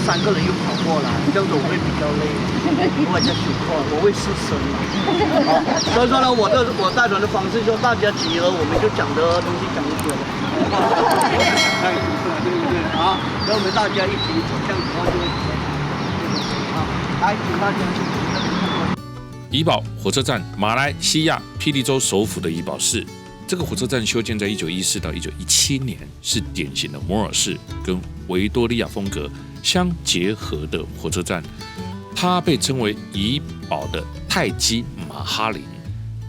3个人又跑过来，这样子我会比较累，我在手快，我会失声嘛。所以说呢，我带团的方式就大家集合，我们就讲的东西讲一些了。对不对啊？然后我们大家一起走，这样子的话就会比较好。来，请大家请。怡保火车站，马来西亚霹雳州首府的怡保市。这个火车站修建在1914到1917年，是典型的摩尔式跟维多利亚风格相结合的火车站。它被称为怡保的泰姬玛哈林。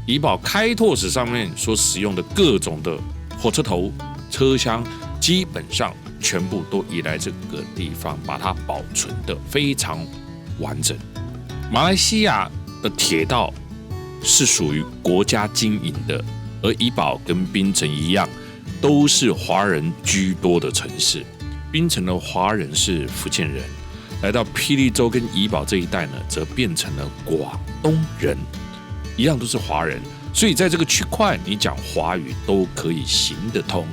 怡保开拓史上面所使用的各种的火车头、车厢，基本上全部都移来这个地方，把它保存得非常完整。马来西亚的铁道是属于国家经营的，而怡保跟槟城一样，都是华人居多的城市。槟城的华人是福建人，来到霹雳州跟怡保这一带呢，则变成了广东人，一样都是华人，所以在这个区块，你讲华语都可以行得通。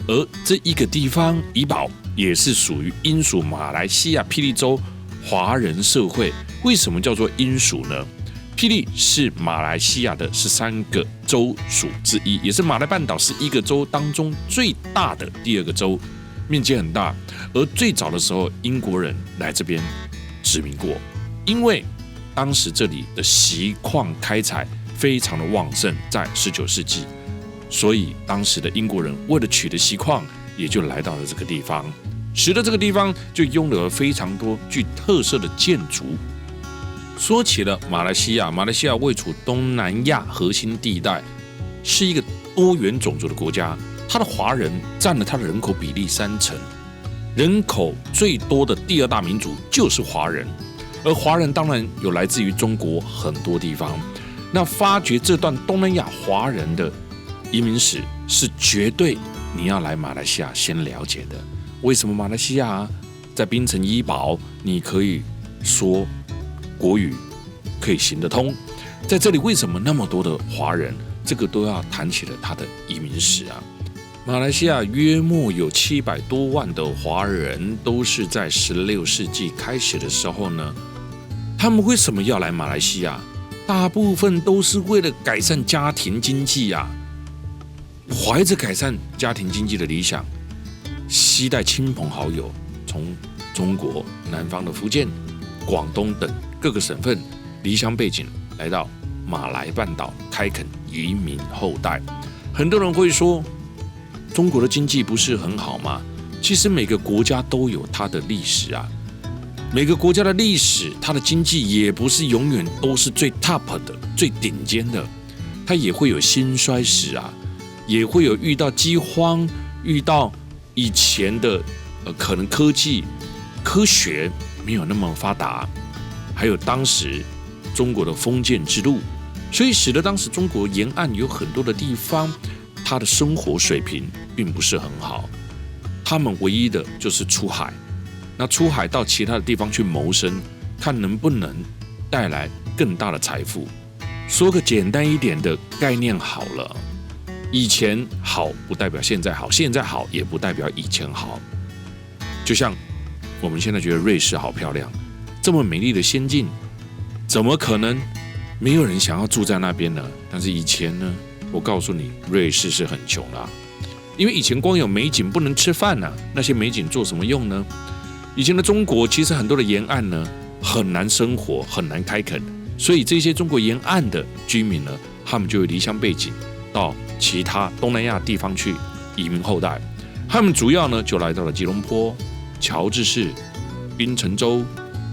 而这一个地方，怡保也是属于英属马来西亚霹雳州华人社会。为什么叫做英属呢？霹雳是马来西亚的13个州属之一，也是马来半岛11个州当中最大的第2个州，面积很大。而最早的时候，英国人来这边殖民过，因为当时这里的锡矿开采非常的旺盛，在19世纪，所以当时的英国人为了取得锡矿，也就来到了这个地方，使得这个地方就拥有了非常多具特色的建筑。说起了马来西亚，马来西亚位处东南亚核心地带，是一个多元种族的国家。它的华人占了它的人口比例30%，人口最多的第2大民族就是华人。而华人当然有来自于中国很多地方。那发掘这段东南亚华人的移民史，是绝对你要来马来西亚先了解的。为什么马来西亚在槟城怡保，你可以说国语可以行得通？在这里为什么那么多的华人？这个都要谈起了他的移民史啊。马来西亚约莫有700多万的华人，都是在16世纪开始的时候呢，他们为什么要来马来西亚？大部分都是为了改善家庭经济啊，怀着改善家庭经济的理想，携带亲朋好友，从中国南方的福建、广东等各个省份离乡背井，来到马来半岛开垦移民后代。很多人会说，中国的经济不是很好吗？其实每个国家都有它的历史啊，每个国家的历史，它的经济也不是永远都是最 top 的、最顶尖的，它也会有兴衰史啊，也会有遇到饥荒，遇到以前的可能科技、科学没有那么发达，还有当时中国的封建制度，所以使得当时中国沿岸有很多的地方，它的生活水平并不是很好，他们唯一的就是出海。那出海到其他的地方去谋生，看能不能带来更大的财富。说个简单一点的概念好了，以前好不代表现在好，现在好也不代表以前好。就像我们现在觉得瑞士好漂亮，这么美丽的仙境，怎么可能没有人想要住在那边呢？但是以前呢，我告诉你，瑞士是很穷啦，因为以前光有美景不能吃饭啊，那些美景做什么用呢？以前的中国其实很多的沿岸呢很难生活，很难开垦，所以这些中国沿岸的居民呢，他们就会离乡背井到其他东南亚地方去移民后代。他们主要呢就来到了吉隆坡、乔治市、槟城州、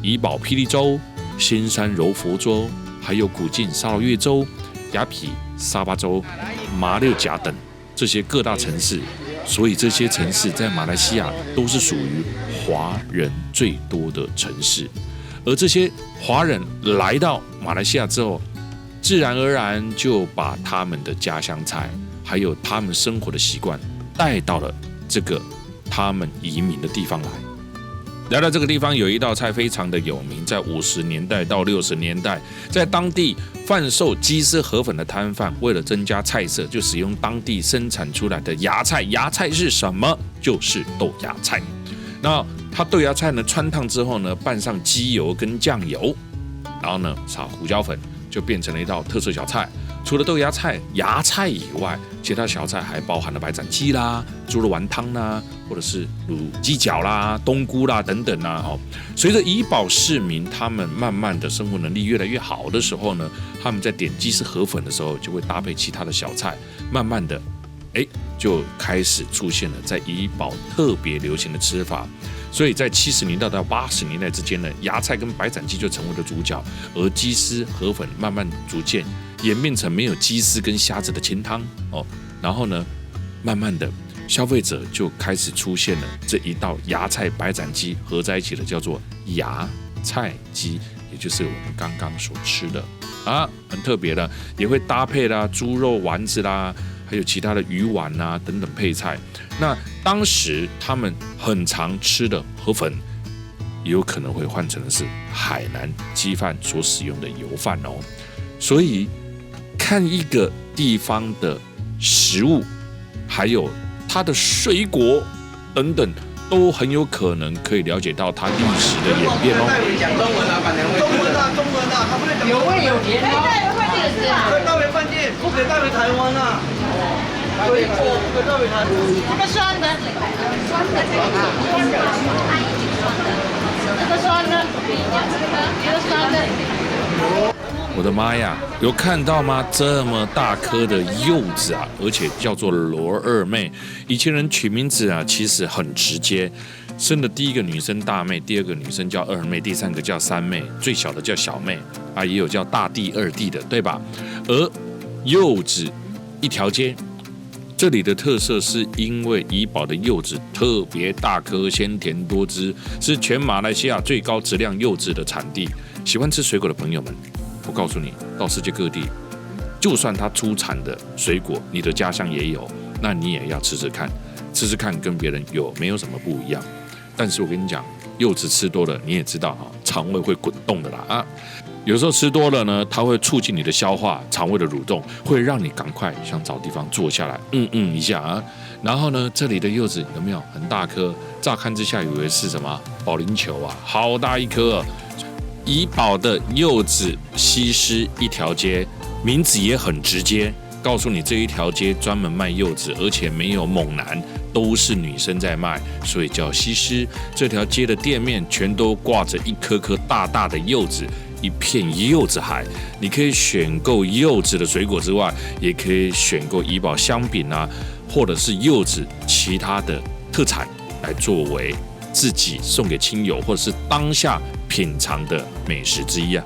怡保霹雳州、仙山柔佛州，还有古晋沙劳越州、雅痞沙巴州、马六甲等这些各大城市。所以这些城市在马来西亚都是属于华人最多的城市。而这些华人来到马来西亚之后，自然而然就把他们的家乡菜，还有他们生活的习惯带到了这个他们移民的地方来。来到这个地方，有一道菜非常的有名，在50年代到60年代，在当地贩售鸡丝河粉的摊贩，为了增加菜色，就使用当地生产出来的芽菜。芽菜是什么？就是豆芽菜。那它豆芽菜呢汆烫之后呢，拌上鸡油跟酱油，然后呢撒胡椒粉，就变成了一道特色小菜。除了豆芽菜、芽菜以外，其他小菜还包含了白斩鸡啦、猪肉丸汤啦，或者是卤鸡脚啦、冬菇啦等等啦。随着怡保市民他们慢慢的生活能力越来越好的时候呢，他们在点鸡丝河粉的时候，就会搭配其他的小菜，慢慢的，就开始出现了在怡保特别流行的吃法。所以在70年代到80年代之间呢，芽菜跟白斩鸡就成为了主角，而鸡丝河粉慢慢逐渐演变成没有鸡丝跟虾子的清汤然后呢，慢慢的消费者就开始出现了这一道芽菜白斩鸡合在一起的叫做芽菜鸡，也就是我们刚刚所吃的很特别的，也会搭配啦猪肉丸子啦，还有其他的鱼丸啊等等配菜。那当时他们很常吃的河粉，也有可能会换成的是海南鸡饭所使用的油饭所以看一个地方的食物，还有它的水果等等，都很有可能可以了解到它历史的演变讲中文啊，中文啊，他不能讲有味有甜哦。可以带回饭店，不可以带回台湾啊。水果不可以带回台湾。这个酸的，这个酸的，这个酸的。我的妈呀，有看到吗？这么大颗的柚子啊，而且叫做罗二妹。以前人取名字啊，其实很直接，生的第一个女生大妹，第二个女生叫二妹，第三个叫三妹，最小的叫小妹也有叫大弟、二弟的，对吧？而柚子一条街，这里的特色是因为怡保的柚子特别大颗、鲜甜多汁，是全马来西亚最高质量柚子的产地。喜欢吃水果的朋友们，我告诉你，到世界各地，就算它出产的水果，你的家乡也有，那你也要吃吃看，跟别人有没有什么不一样。但是我跟你讲，柚子吃多了，你也知道肠胃会滚动的啦有时候吃多了呢，它会促进你的消化，肠胃的蠕动，会让你赶快想找地方坐下来，一下然后呢，这里的柚子有没有很大颗？乍看之下以为是什么保龄球啊，好大一颗怡保的柚子西施一条街，名字也很直接，告诉你这一条街专门卖柚子，而且没有猛男，都是女生在卖，所以叫西施。这条街的店面全都挂着一颗颗大大的柚子，一片柚子海。你可以选购柚子的水果之外，也可以选购怡保香饼啊，或者是柚子其他的特产来作为自己送给亲友，或者是当下品尝的美食之一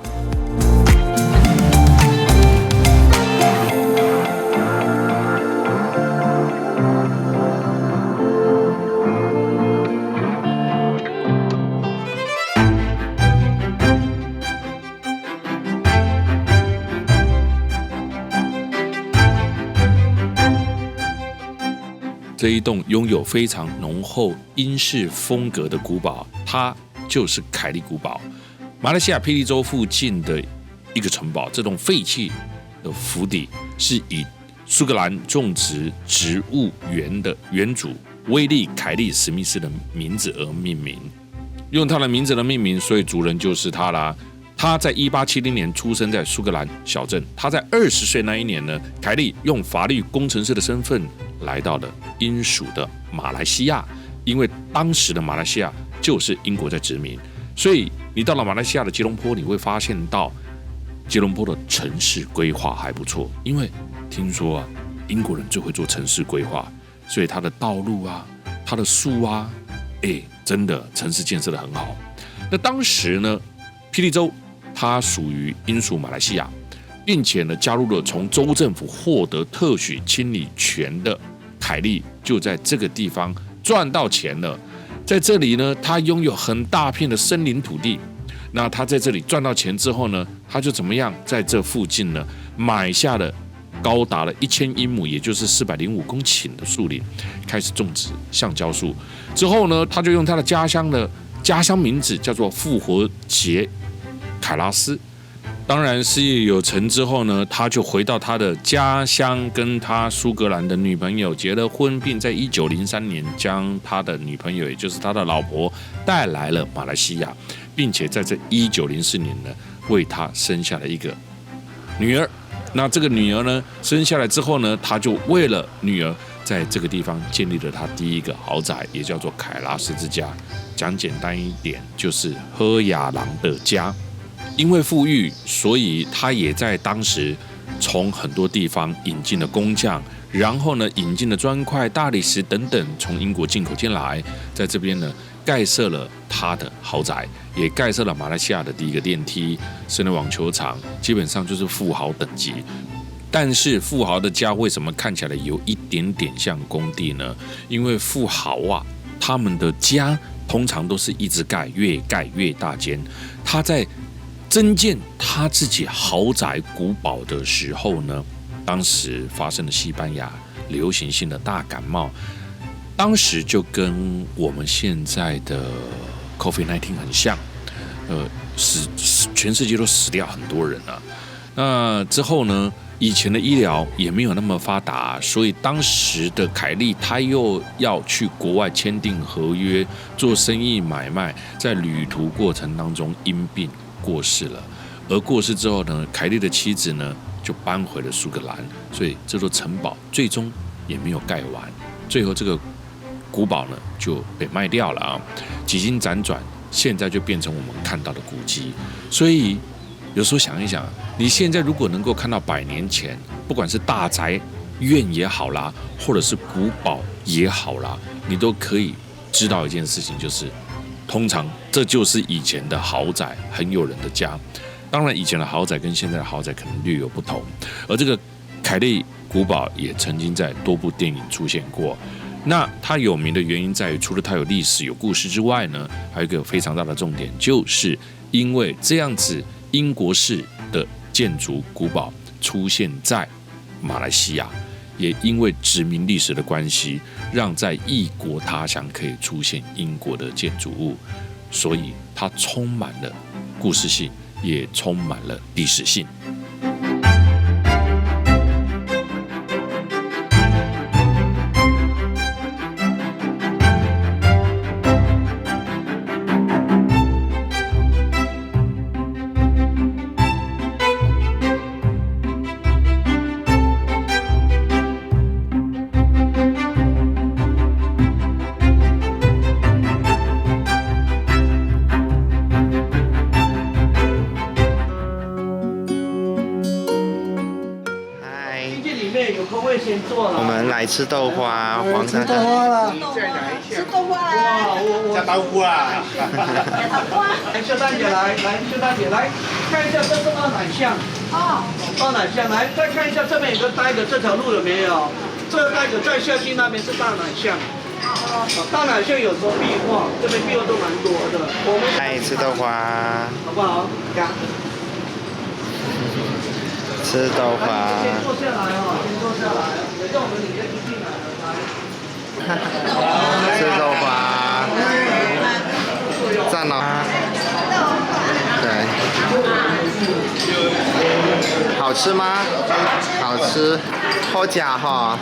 这一栋拥有非常浓厚英式风格的古堡，它就是凯利古堡，马来西亚霹雳州附近的一个城堡。这栋废弃的府邸是以苏格兰种植植物园的园主威利·凯利·史密斯的名字而命名，用他的名字的命名，所以主人就是他啦。他在1870年出生在苏格兰小镇。他在20岁那一年呢，凯利用法律工程师的身份来到了英属的马来西亚，因为当时的马来西亚就是英国在殖民，所以你到了马来西亚的吉隆坡，你会发现到吉隆坡的城市规划还不错，因为听说英国人最会做城市规划，所以它的道路啊，它的树啊，真的城市建设得很好。那当时呢，霹雳州它属于英属马来西亚，并且呢加入了从州政府获得特许清理权的凯利，就在这个地方赚到钱了。在这里呢，他拥有很大片的森林土地。那他在这里赚到钱之后呢，他就怎么样？在这附近呢，买下了高达了1000英亩，也就是405公顷的树林，开始种植橡胶树。之后呢，他就用他的家乡名字叫做复活节凯拉斯，当然事业有成之后呢，他就回到他的家乡，跟他苏格兰的女朋友结了婚，并在1903年将他的女朋友，也就是他的老婆带来了马来西亚，并且在这1904年呢，为他生下了一个女儿。那这个女儿呢，生下来之后呢，他就为了女儿，在这个地方建立了他第一个豪宅，也叫做凯拉斯之家。讲简单一点，就是喝雅郎的家。因为富裕，所以他也在当时从很多地方引进了工匠，然后呢，引进了砖块、大理石等等，从英国进口进来，在这边呢，盖设了他的豪宅，也盖设了马来西亚的第一个电梯，室内网球场，基本上就是富豪等级。但是富豪的家为什么看起来有一点点像工地呢？因为富豪啊，他们的家通常都是一直盖，越盖越大间。他在增建他自己豪宅古堡的时候呢，当时发生了西班牙流行性的大感冒，当时就跟我们现在的 COVID-19 很像，全世界都死掉很多人啊。那之后呢，以前的医疗也没有那么发达，所以当时的凯利他又要去国外签订合约，做生意买卖，在旅途过程当中因病过世了。而过世之后呢，凯利的妻子呢就搬回了苏格兰，所以这座城堡最终也没有盖完，最后这个古堡呢就被卖掉了啊。几经辗转，现在就变成我们看到的古迹。所以有时候想一想，你现在如果能够看到100年前，不管是大宅院也好啦，或者是古堡也好啦，你都可以知道一件事情，就是通常这就是以前的豪宅，很有人的家。当然以前的豪宅跟现在的豪宅可能略有不同，而这个凯利古堡也曾经在多部电影出现过。那它有名的原因在于，除了它有历史有故事之外呢，还有一个非常大的重点，就是因为这样子英国式的建筑古堡出现在马来西亚，也因为殖民历史的关系，让在异国他乡可以出现英国的建筑物，所以它充满了故事性，也充满了历史性。我们来吃豆花，黄珊珊。吃豆花啦！加豆腐啊！来，秀丹姐来，秀丹姐来，看一下这是二奶巷。哦。二奶巷，来再看一下这边有个呆的，这条路有没有？这个呆的再下去那边是大奶巷。大奶巷有时候壁画，这边壁画都蛮多的。我们来吃豆花，好不好？吃豆花。先坐下来哦，先坐下来。等一下我们里面就进来了，来。吃豆花，赞哦。对。好吃吗？好吃。好假哈。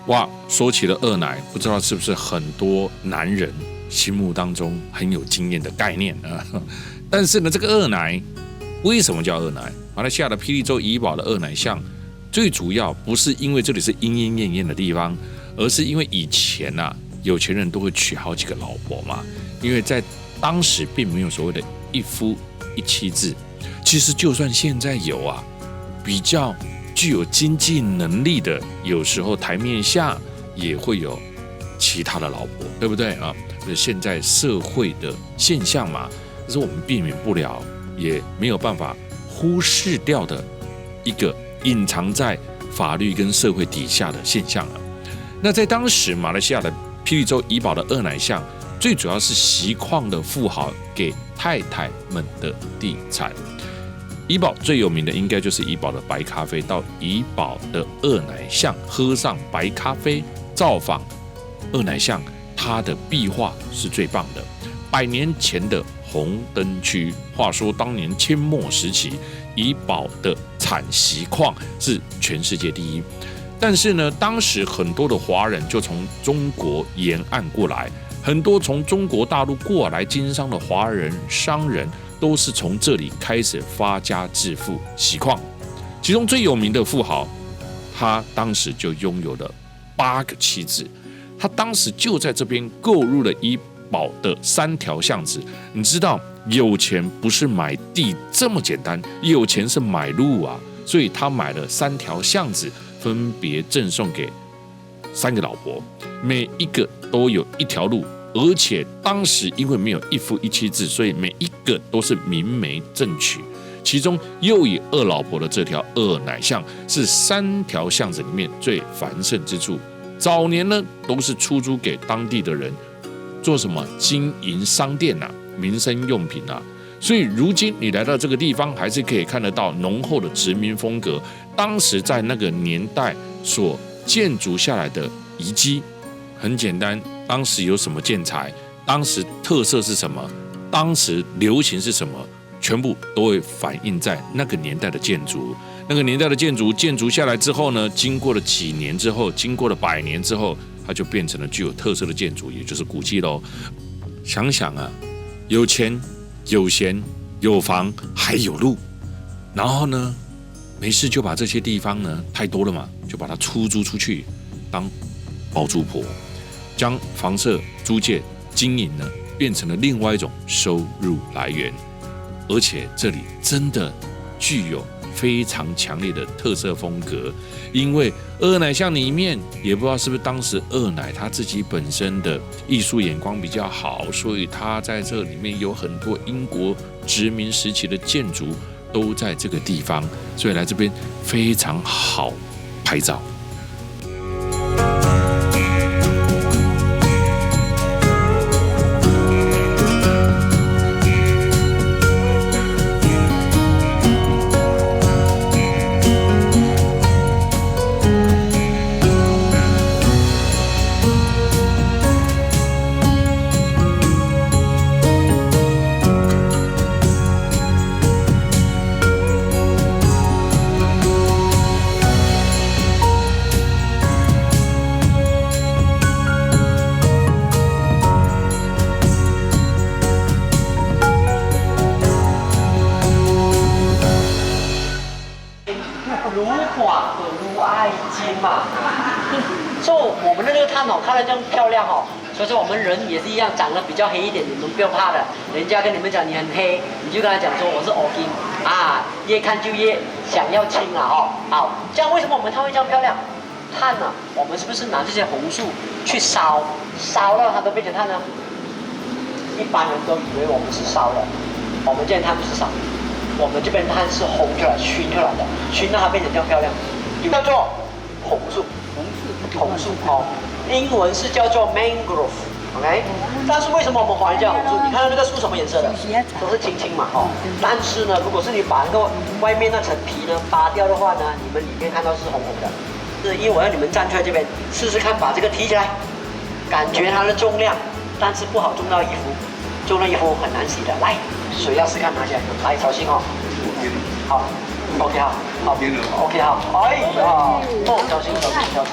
哇，说起了二奶，不知道是不是很多男人心目当中很有经验的概念啊？但是呢，这个二奶为什么叫二奶？马来西亚的霹雳州怡保的二奶巷，最主要不是因为这里是莺莺燕燕的地方，而是因为以前啊，有钱人都会娶好几个老婆嘛。因为在当时并没有所谓的一夫一妻制，其实就算现在有啊，比较具有经济能力的，有时候台面下也会有其他的老婆，对不对啊？这是现在社会的现象嘛，这是我们避免不了，也没有办法忽视掉的一个隐藏在法律跟社会底下的现象了。那在当时马来西亚的霹雳州怡保的二奶巷，最主要是锡矿的富豪给太太们的地产。怡保最有名的应该就是怡保的白咖啡，到怡保的二奶巷喝上白咖啡，造访二奶巷它的壁画是最棒的。100年前的红灯区，话说当年清末时期，怡保的产锡矿是全世界第一。但是呢，当时很多的华人就从中国沿岸过来，很多从中国大陆过来经商的华人商人都是从这里开始发家致富锡矿。其中最有名的富豪，他当时就拥有了8个妻子，他当时就在这边购入了怡保的3条巷子。你知道有钱不是买地这么简单，有钱是买路啊，所以他买了3条巷子，分别赠送给3个老婆，每一个都有1条路，而且当时因为没有一夫一妻制，所以每一个都是明媒正娶。其中又以2老婆的这条2奶巷是3条巷子里面最繁盛之处。早年呢都是出租给当地的人做什么经营商店啊、民生用品啊，所以如今你来到这个地方，还是可以看得到浓厚的殖民风格。当时在那个年代所建筑下来的遗迹，很简单，当时有什么建材，当时特色是什么，当时流行是什么，全部都会反映在那个年代的建筑。那个年代的建筑下来之后呢，经过了几年之后，经过了100年之后，它就变成了具有特色的建筑，也就是古迹喽。想想啊，有钱有闲有房还有路，然后呢没事就把这些地方呢，太多了嘛，就把它出租出去当包租婆，将房舍租借经营呢变成了另外一种收入来源。而且这里真的具有非常强烈的特色风格，因为2奶巷里面也不知道是不是当时2奶他自己本身的艺术眼光比较好，所以他在这里面有很多英国殖民时期的建筑都在这个地方，所以来这边非常好拍照。我们的那个炭哦，看得这样漂亮哦，所以说我们人也是一样，长得比较黑一点，你们不用怕的。人家跟你们讲你很黑，你就跟他讲说我是欧金啊，越看就越想要亲了哦。好，这样为什么我们炭会这样漂亮？炭呢、我们是不是拿这些红树去烧，烧到它都变成炭呢？一般人都以为我们是烧的，我们这边炭不是烧，我们这边炭是烘出来、熏出来的，熏到它变成这样漂亮，叫做红树。红树哦，英文是叫做 mangrove，OK？ 但是为什么我们华人叫红树？你看到那个树什么颜色的？都是青青嘛，哦。但是呢，如果是你把那个外面那层皮呢扒掉的话呢，你们里面看到是红红的。是因为我要你们站出来这边试试看，把这个提起来，感觉它的重量，但是不好重到衣服，重到衣服很难洗的。来，谁要试看拿起来？来，小心哦。好。OK 好，好 ，OK 好，哎呀，哦，小心小心小心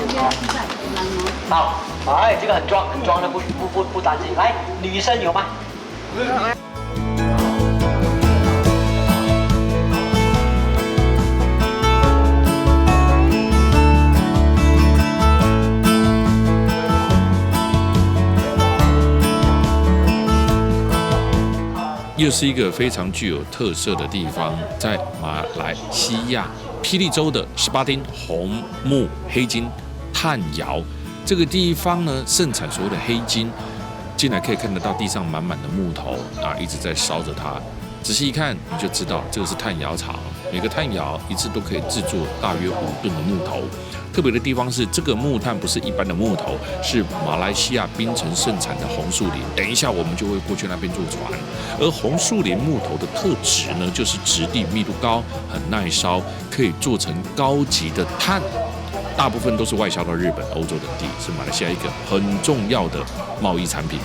好，哎，这个很装的不单净。来，女生有吗？又是一个非常具有特色的地方，在马来西亚霹雳州的西巴丁红木黑金炭窑这个地方呢，盛产所谓的黑金。进来可以看得到地上满满的木头啊，一直在烧着它。仔细一看，你就知道这个是炭窑厂。每个炭窑一次都可以制作大约5吨的木头。特别的地方是，这个木炭不是一般的木头，是马来西亚槟城盛产的红树林。等一下我们就会过去那边坐船。而红树林木头的特质呢，就是质地密度高，很耐烧，可以做成高级的炭。大部分都是外销到日本、欧洲等地，是马来西亚一个很重要的贸易产品。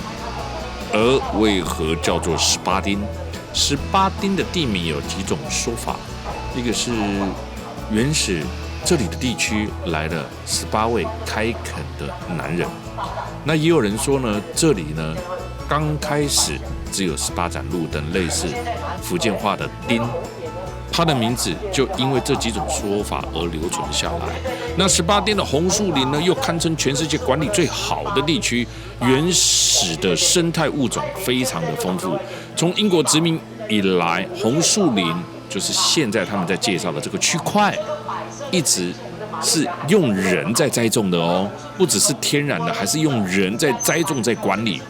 而为何叫做18丁？18丁的地名有几种说法，一个是原始这里的地区来了18位开垦的男人，那也有人说呢，这里呢刚开始只有18盏路灯，类似福建话的丁，它的名字就因为这几种说法而留存下来。那18丁的红树林呢，又堪称全世界管理最好的地区，原始的生态物种非常的丰富。从英国殖民以来，红树林就是现在他们在介绍的这个区块，一直是用人在栽种的哦，不只是天然的，还是用人在栽种在管理。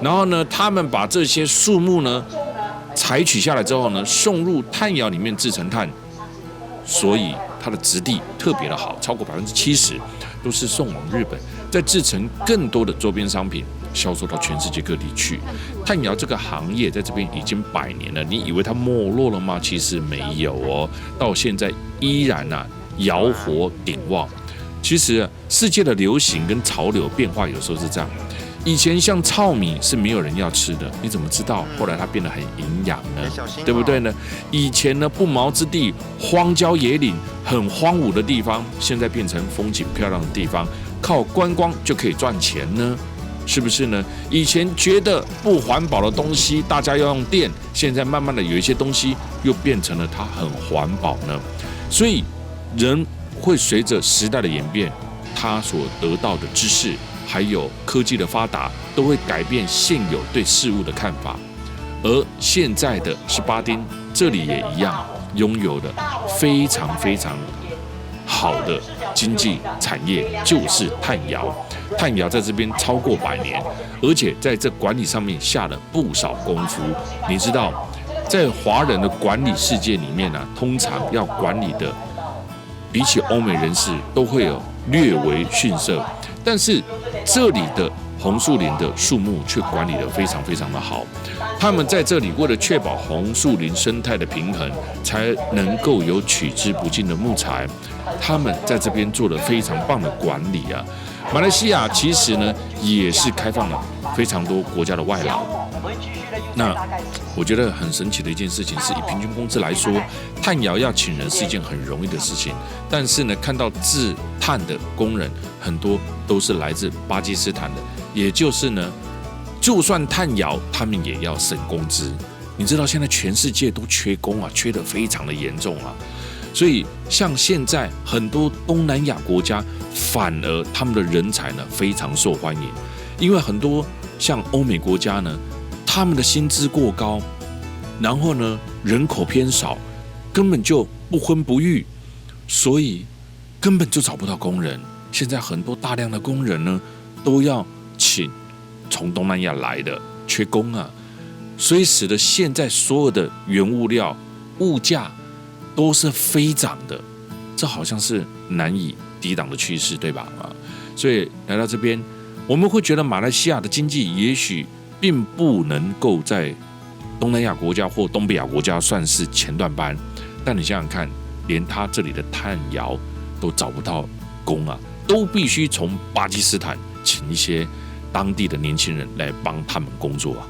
然后呢，他们把这些树木呢采取下来之后呢，送入炭窑里面制成炭，所以它的质地特别的好，超过70%都是送往日本，再制成更多的周边商品，销售到全世界各地去。炭窑这个行业在这边已经100年了，你以为它没落了吗？其实没有哦，到现在依然窑火鼎旺。其实世界的流行跟潮流变化有时候是这样。以前像糙米是没有人要吃的，你怎么知道后来它变得很营养呢？对不对呢？以前呢不毛之地、荒郊野岭、很荒芜的地方，现在变成风景漂亮的地方，靠观光就可以赚钱呢？是不是呢？以前觉得不环保的东西，大家要用电，现在慢慢的有一些东西又变成了它很环保呢。所以人会随着时代的演变，他所得到的知识还有科技的发达，都会改变现有对事物的看法。而现在的18丁这里也一样，拥有的非常非常好的经济产业，就是炭窑。炭窑在这边超过100年，而且在这管理上面下了不少功夫。你知道，在华人的管理世界里面通常要管理的，比起欧美人士都会有略为逊色，但是这里的红树林的树木却管理得非常非常的好。他们在这里为了确保红树林生态的平衡，才能够有取之不尽的木材。他们在这边做了非常棒的管理啊。马来西亚其实呢也是开放了非常多国家的外劳。那我觉得很神奇的一件事情是，以平均工资来说，炭窑要请人是一件很容易的事情。但是呢，看到制炭的工人很多都是来自巴基斯坦的，也就是呢，就算炭窑，他们也要省工资。你知道现在全世界都缺工啊，缺得非常的严重啊。所以像现在很多东南亚国家，反而他们的人才呢非常受欢迎，因为很多像欧美国家呢，他们的薪资过高，然后呢人口偏少，根本就不婚不育，所以根本就找不到工人。现在很多大量的工人呢，都要请从东南亚来的，缺工啊，所以使得现在所有的原物料物价都是飞涨的，这好像是难以抵挡的趋势，对吧？所以来到这边，我们会觉得马来西亚的经济也许并不能够在东南亚国家或东北亚国家算是前段班，但你想想看，连他这里的炭窑都找不到工啊，都必须从巴基斯坦请一些当地的年轻人来帮他们工作啊。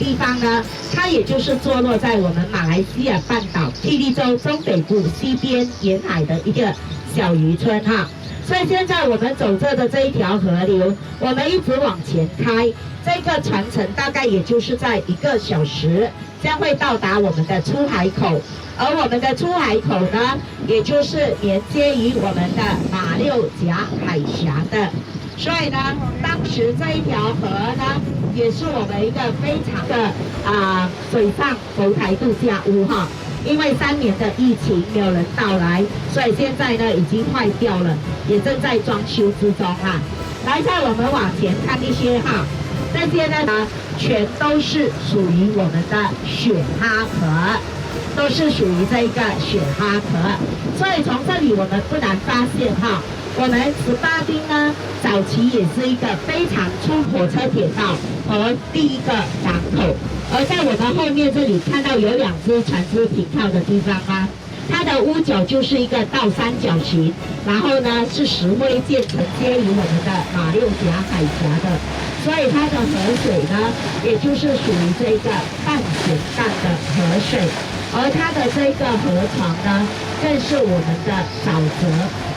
地方呢，它也就是坐落在我们马来西亚半岛霹雳州中北部西边沿海的一个小渔村哈。所以现在我们走着的这一条河流，我们一直往前开，这个船程大概也就是在1个小时，将会到达我们的出海口。而我们的出海口呢，也就是连接于我们的马六甲海峡的。所以呢，当时这一条河呢，也是我们一个非常的水上浮台度假屋哈。因为3年的疫情没有人到来，所以现在呢已经坏掉了，也正在装修之中哈。来，再我们往前看一些哈，这些呢全都是属于我们的雪蛤壳，都是属于这个雪蛤壳。所以从这里我们不难发现哈，我们18町呢早期也是一个非常出火车铁道和第一个港口。而在我们后面这里看到有2只船只停靠的地方啊，它的屋角就是一个倒三角形，然后呢是石灰舰承接于我们的马六甲海峡的，所以它的河水呢，也就是属于这个半咸淡的河水，而它的这个河床呢，更是我们的沼泽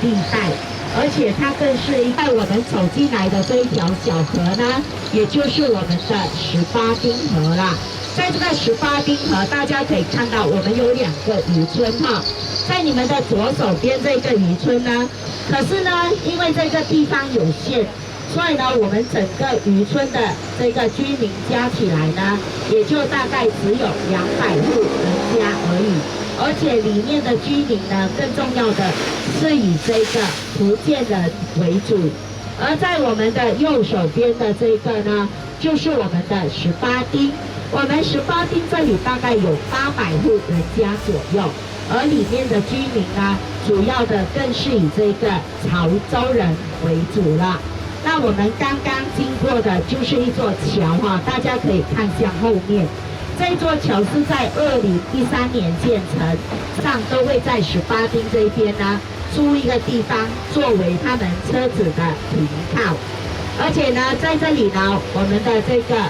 地带。而且它更是在我们走进来的这一条小河呢，也就是我们的18町河啦。在这个18町河，大家可以看到我们有2个渔村哈，在你们的左手边这个渔村呢，可是呢，因为这个地方有限，所以呢，我们整个渔村的这个居民加起来呢，也就大概只有200户人家而已。而且里面的居民呢，更重要的是以这个福建人为主。而在我们的右手边的这个呢，就是我们的18町。我们18町这里大概有800户人家左右，而里面的居民呢，主要的更是以这个潮州人为主了。那我们刚刚经过的就是一座桥哈，大家可以看向后面。这座桥是在2013年建成，上都会在18町这边呢租一个地方作为他们车子的停靠，而且呢，在这里呢，我们的这个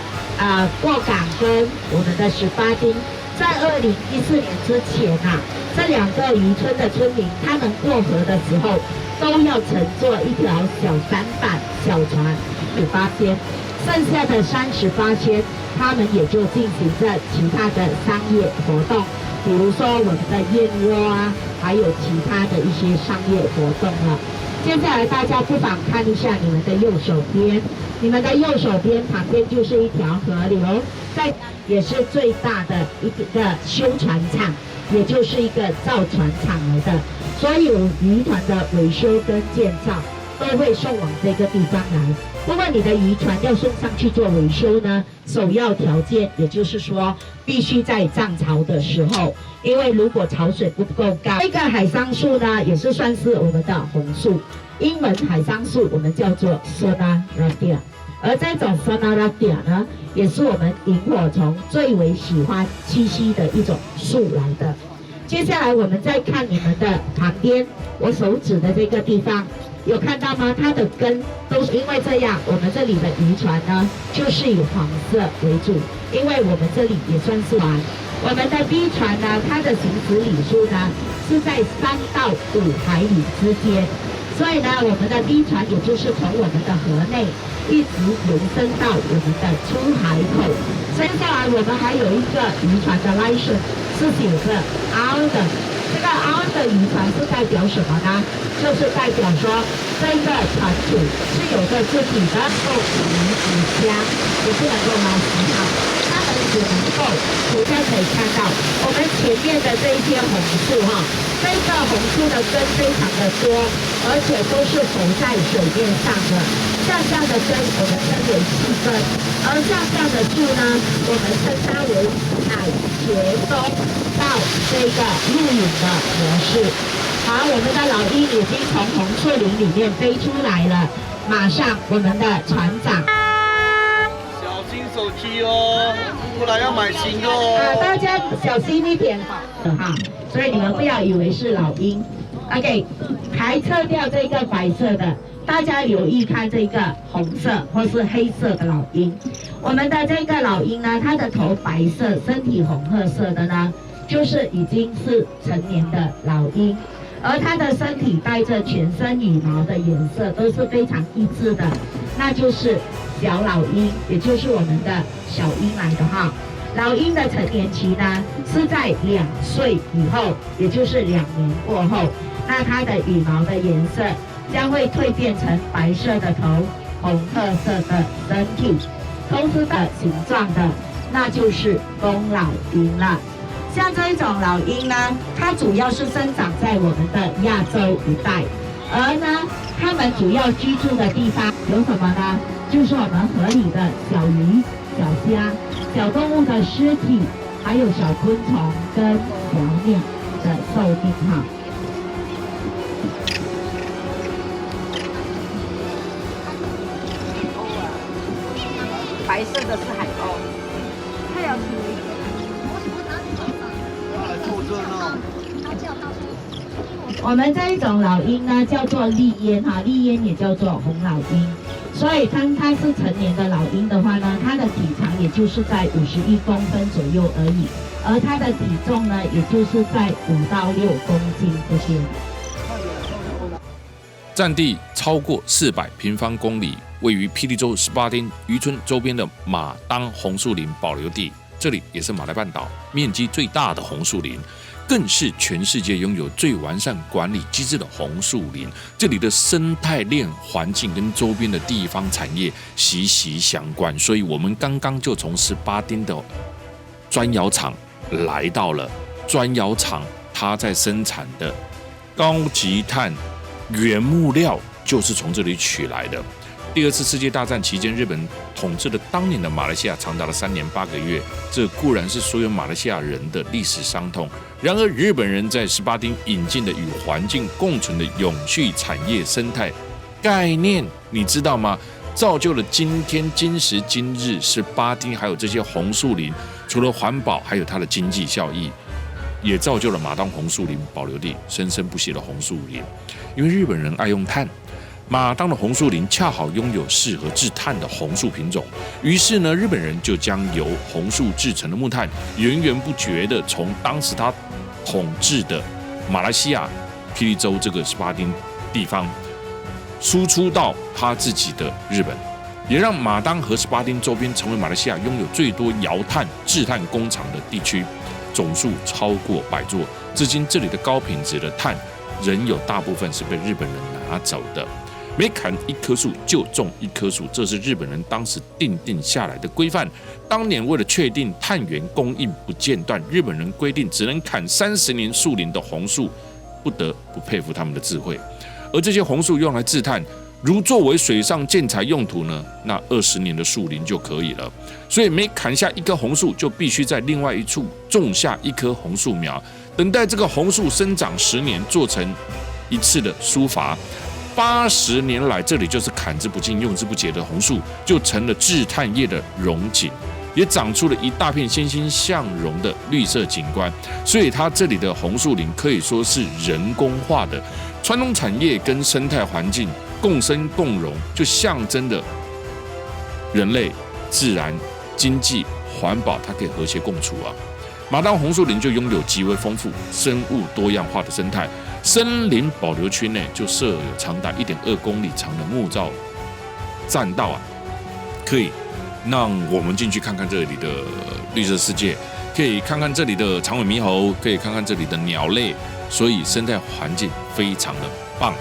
过港跟我们的18町，在2014年之前啊，这2个渔村的村民，他们过河的时候都要乘坐一条小舢板小船18天，剩下的38天。他们也就进行着其他的商业活动，比如说我们的燕窝啊，还有其他的一些商业活动了。接下来大家不妨看一下你们的右手边，你们的右手边旁边就是一条河流，在也是最大的一个修船厂，也就是一个造船厂来的，所有渔船的维修跟建造都会送往这个地方来。不过你的渔船要送上去做维修呢，首要条件也就是说，必须在涨潮的时候，因为如果潮水不够高，这个海桑树呢，也是算是我们的红树，英文海桑树我们叫做 Sonaradia， 而这种 Sonaradia 呢，也是我们萤火虫最为喜欢栖息的一种树来的。接下来我们再看你们的旁边，我手指的这个地方。有看到吗？它的根都是因为这样，我们这里的渔船呢，就是以黄色为主，因为我们这里也算是船。我们的 B 船呢，它的行驶里数呢是在3到5海里之间，所以呢，我们的 B 船也就是从我们的河内一直延伸到我们的出海口。接下来我们还有一个渔船的 license 是写着 R 的。这个 R 的渔船是代表什么呢？就是代表说这个船主是有着自己的购鱼箱，也不能够捞鱼好，他们只能够，大家可以看到我们前面的这一些红树哈，这个红树的根非常的多，而且都是浮在水面上的。向上的根我们称为细根，而向上的树呢，我们称它为海茄冬到这个露营的模式。好，我们的老鹰已经从红树林里面飞出来了，马上我们的船长。小心手机哦，不然要买新的哦。大家小心一点哈，所以你们不要以为是老鹰。OK， 排撤掉这个白色的，大家留意看这个红色或是黑色的老鹰。我们的这个老鹰呢，它的头白色，身体红褐色的呢，就是已经是成年的老鹰，而它的身体带着全身羽毛的颜色都是非常一致的，那就是小老鹰，也就是我们的小鹰来的哈。老鹰的成年期呢是在2岁以后，也就是2年过后，那它的羽毛的颜色将会蜕变成白色的头、红褐色的身体、公司的形状的，那就是公老鹰了。像这一种老鹰呢，它主要是生长在我们的亚洲一带，而呢，它们主要居住的地方有什么呢？就是我们河里的小鱼、小虾、小动物的尸体，还有小昆虫跟小鸟的寿命哈。白色的是海鸥，太阳图。我们这一种老鹰呢，叫做丽烟哈，丽烟也叫做红老鹰。所以当它是成年的老鹰的话呢，它的体长也就是在51公分左右而已，而它的体重呢，也就是在5到6公斤这些。占地超过400平方公里，位于霹雳州18丁渔村周边的马当红树林保留地，这里也是马来半岛面积最大的红树林，更是全世界拥有最完善管理机制的红树林。这里的生态链环境跟周边的地方产业息息相关，所以我们刚刚就从18丁的砖窑厂来到了砖窑厂，它在生产的高级碳原木料就是从这里取来的。第2次世界大战期间，日本统治了当年的马来西亚长达了3年8个月，这固然是所有马来西亚人的历史伤痛。然而，日本人在18丁引进的与环境共存的永续产业生态概念，你知道吗？造就了今天今时今日18丁还有这些红树林，除了环保，还有它的经济效益，也造就了马当红树林保留地生生不息的红树林。因为日本人爱用碳，马当的红树林恰好拥有适合制碳的红树品种，于是呢，日本人就将由红树制成的木炭源源不绝地从当时他统治的马来西亚霹雳州这个18丁地方输出到他自己的日本，也让马当和18丁周边成为马来西亚拥有最多窑炭制炭工厂的地区，总数超过100座。至今这里的高品质的碳仍有大部分是被日本人拿走的。每砍1棵树就种1棵树，这是日本人当时定下来的规范。当年为了确定碳源供应不间断，日本人规定只能砍30年树龄的红树，不得不佩服他们的智慧。而这些红树用来制炭，如作为水上建材用途呢，那20年的树龄就可以了。所以每砍下1棵红树，就必须在另外一处种下1棵红树苗，等待这个红树生长10年，做成一次的疏伐。80年来，这里就是砍之不尽、用之不竭的红树，就成了制炭业的荣景，也长出了一大片欣欣向荣的绿色景观。所以它这里的红树林可以说是人工化的，传统产业跟生态环境共生共荣，就象征着人类、自然、经济、环保，它可以和谐共处啊。马当红树林就拥有极为丰富、生物多样化的生态。森林保留区内就设有长达1.2公里长的木造栈道啊，可以让我们进去看看这里的绿色世界，可以看看这里的长尾猕猴，可以看看这里的鸟类，所以生态环境非常的棒。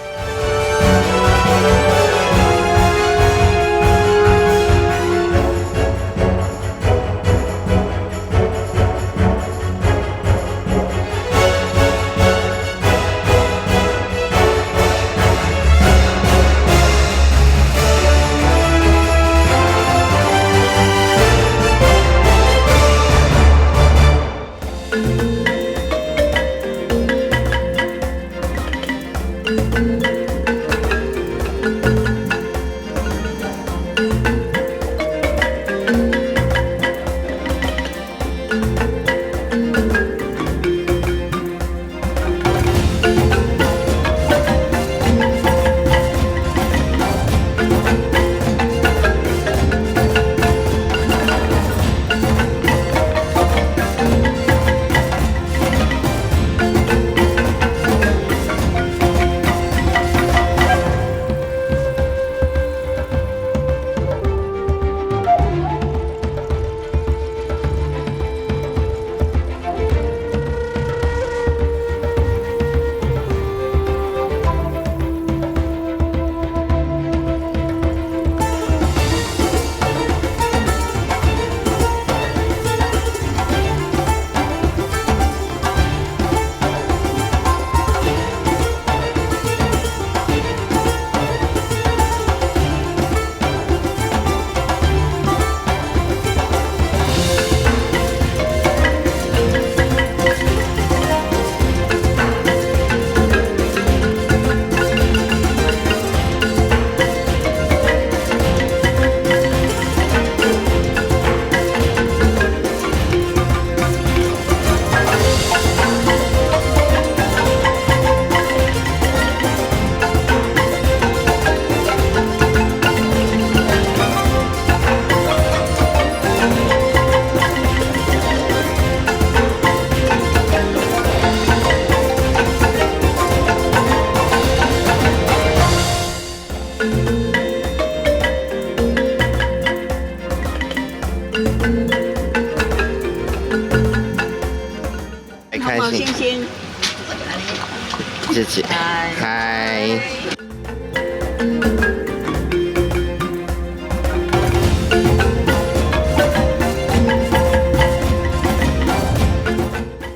谢。嗨。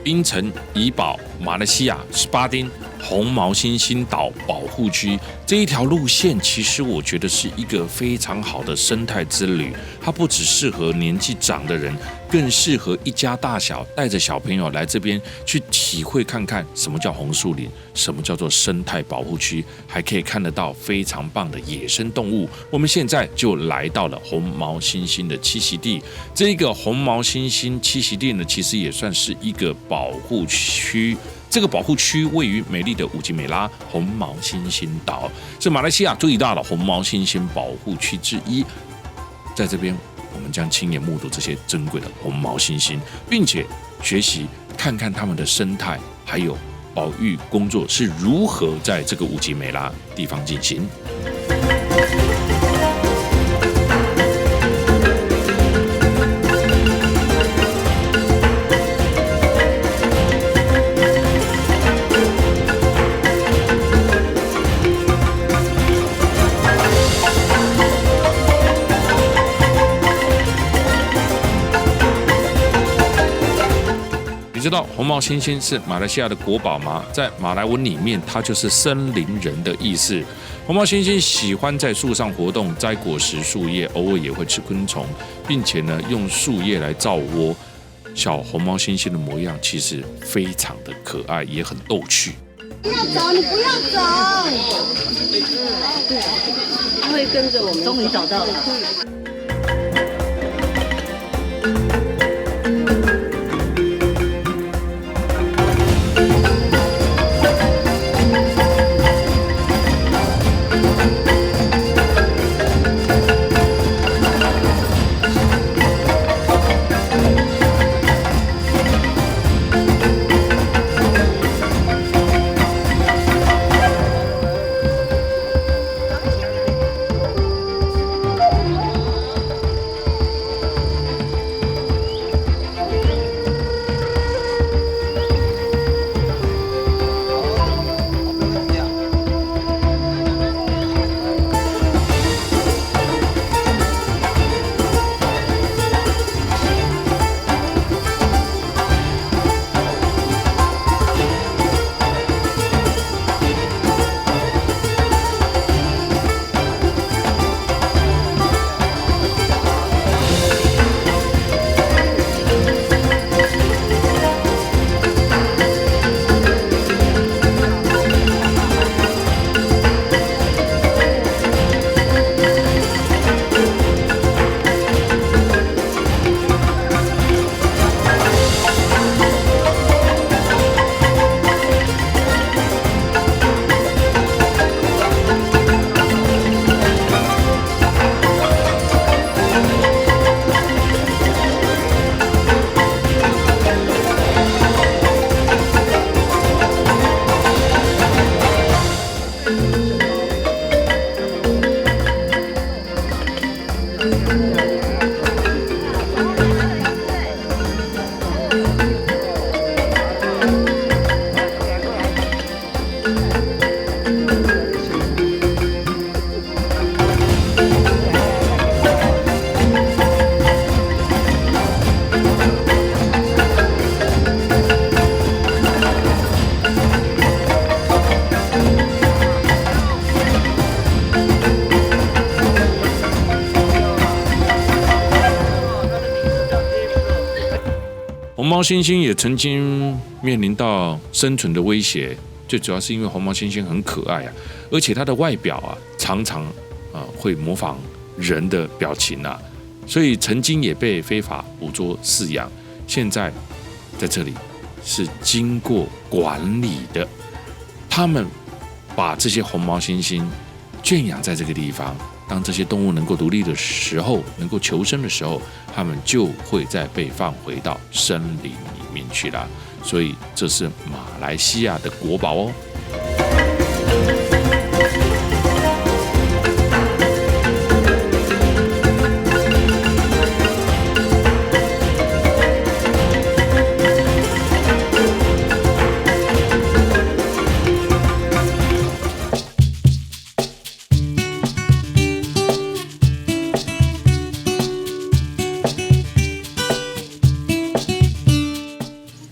槟城、怡保、马来西亚斯巴丁红毛猩猩岛保护区这一条路线，其实我觉得是一个非常好的生态之旅。它不只适合年纪长的人，更适合一家大小带着小朋友来这边去体会看看什么叫红树林，什么叫做生态保护区，还可以看得到非常棒的野生动物。我们现在就来到了红毛猩猩的栖息地。这个红毛猩猩栖息地呢，其实也算是一个保护区。这个保护区位于美丽的五吉美拉红毛猩猩岛，是马来西亚最大的红毛猩猩保护区之一。在这边，我们将亲眼目睹这些珍贵的红毛猩猩，并且学习看看它们的生态，还有保育工作是如何在这个五吉美拉地方进行。你知道红毛猩猩是马来西亚的国宝吗？在马来文里面，它就是森林人的意思。红毛猩猩喜欢在树上活动，摘果实、树叶，偶尔也会吃昆虫，并且呢，用树叶来造窝。小红毛猩猩的模样其实非常的可爱，也很逗趣。不要走，你不要走。它会跟着我们。终于找到了。红毛猩猩也曾经面临到生存的威胁，最主要是因为红毛猩猩很可爱啊，而且它的外表啊常常会模仿人的表情啊，所以曾经也被非法捕捉饲养。现在在这里是经过管理的，他们把这些红毛猩猩圈养在这个地方。当这些动物能够独立的时候，能够求生的时候，它们就会再被放回到森林里面去了。所以这是马来西亚的国宝哦。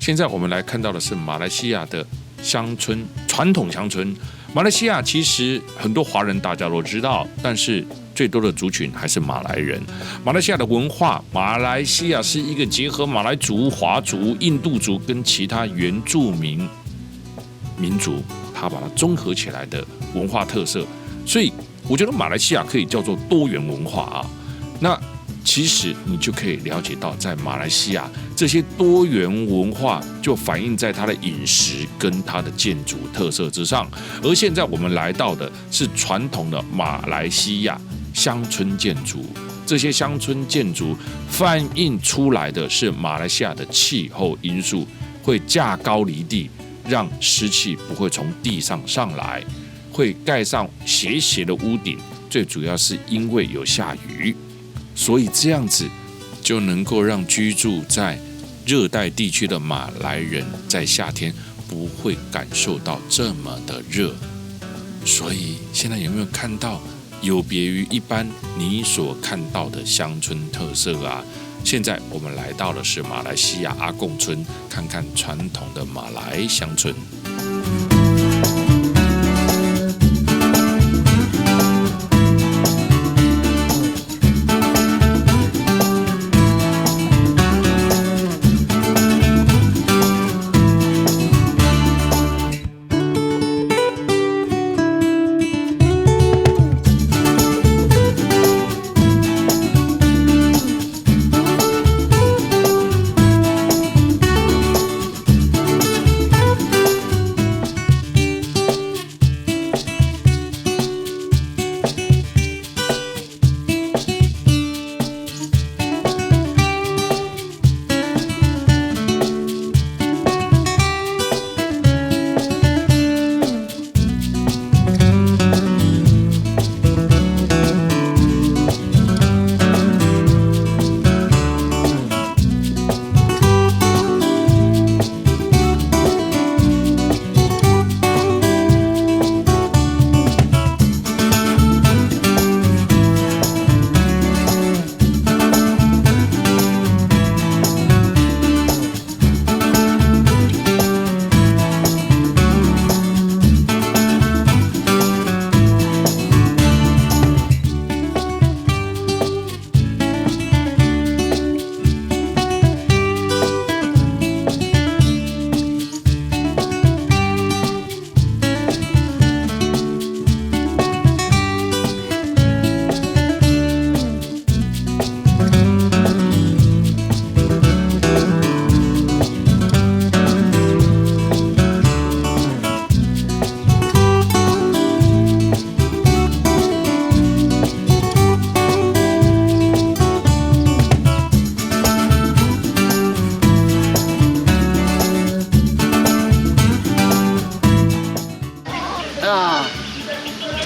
现在我们来看到的是马来西亚的乡村，传统乡村。马来西亚其实很多华人大家都知道，但是最多的族群还是马来人。马来西亚的文化，马来西亚是一个结合马来族、华族、印度族跟其他原住民族，它把它综合起来的文化特色。所以我觉得马来西亚可以叫做多元文化啊。那其实你就可以了解到，在马来西亚这些多元文化就反映在它的饮食跟它的建筑特色之上。而现在我们来到的是传统的马来西亚乡村建筑，这些乡村建筑反映出来的是马来西亚的气候因素，会架高离地，让湿气不会从地上上来，会盖上斜斜的屋顶，最主要是因为有下雨。所以这样子就能够让居住在热带地区的马来人在夏天不会感受到这么的热。所以现在有没有看到有别于一般你所看到的乡村特色啊？现在我们来到的是马来西亚阿贡村，看看传统的马来乡村。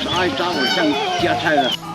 拿一张我像夹菜了。